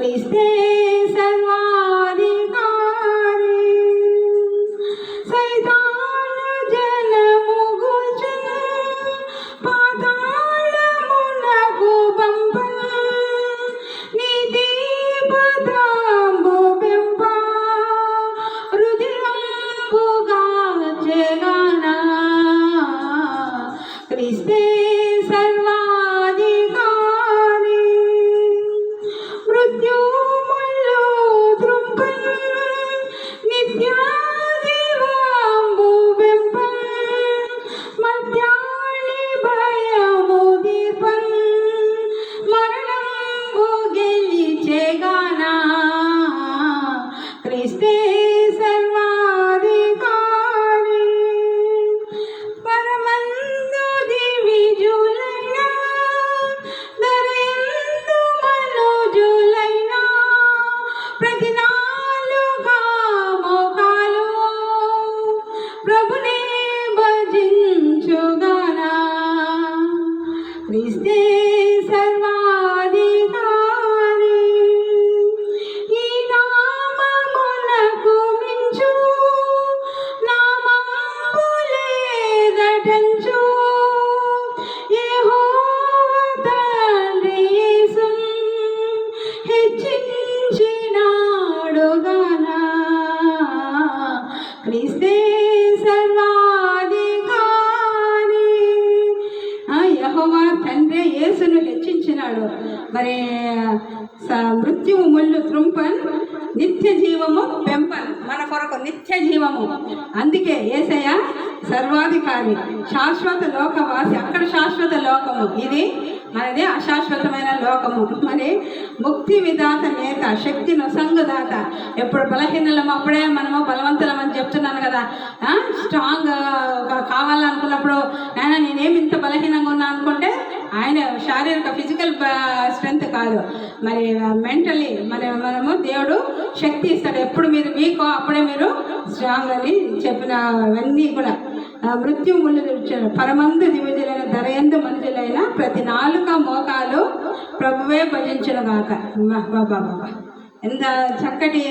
క్రీస్తే సర్వాధికారి సైతాను జలము గుల్చెను పాతాళమునకు పంపను నీతి పదంబు పెంప రుధిరంబుగా జగనా క్రీస్తే సర్వాధికారి మృత్యుములు త్రుంపను నిత్యాదివంబు వెంపను మధ్యాని భయము దీపను మరణంబు గెలిచెగానా క్రీస్తే సర్వాధికారి పరమందు దివిజులైన దరయందు మనుజులైన ప్రతి నాలుగా మోకాలు ప్రభునే భజించుగానా క్రీస్తే సర్వాధికారి ఈ నామమునకు మించు నామము లేదటంచు యెహోవా తండ్రి యేసును హెచ్చించినాడుగానా క్రీస్తే సర్వాధికారి యెహోవా తండ్రి యేసును హెచ్చించినాడు. మరి మృత్యువు ముళ్ళు త్రుంపన్ నిత్య జీవము పెంపన్ మన కొరకు నిత్య జీవము. అందుకే యేసయ్య సర్వాధికారి శాశ్వత లోకవాసి. అక్కడ శాశ్వత లోకము, ఇది మనది అశాశ్వతమైన లోకము. మరి ముక్తి విధాత నేత, శక్తి నొసంగుదాత. ఎప్పుడు బలహీనలం అప్పుడే మనము బలవంతులం అని చెప్తున్నాను కదా. స్ట్రాంగ్ కావాలనుకున్నప్పుడు ఆయన నేనేమి ఇంత బలహీనంగా ఉన్నా అనుకుంటే ఆయన శారీరక ఫిజికల్ స్ట్రెంగ్త్ కాదు, మరి మెంటలీ మనము దేవుడు శక్తి ఇస్తాడు. ఎప్పుడు మీరు వీకో అప్పుడే మీరు స్ట్రాంగ్ అని చెప్పినవన్నీ కూడా. మృత్యు ముళ్ళు తెచ్చాడు. పరమందు దివిజులైన ధరయందు మనుషులైన ప్రతి నాలుక మోకాలు ప్రభువే భజించును గాక. బాబా ఎంత చక్కటి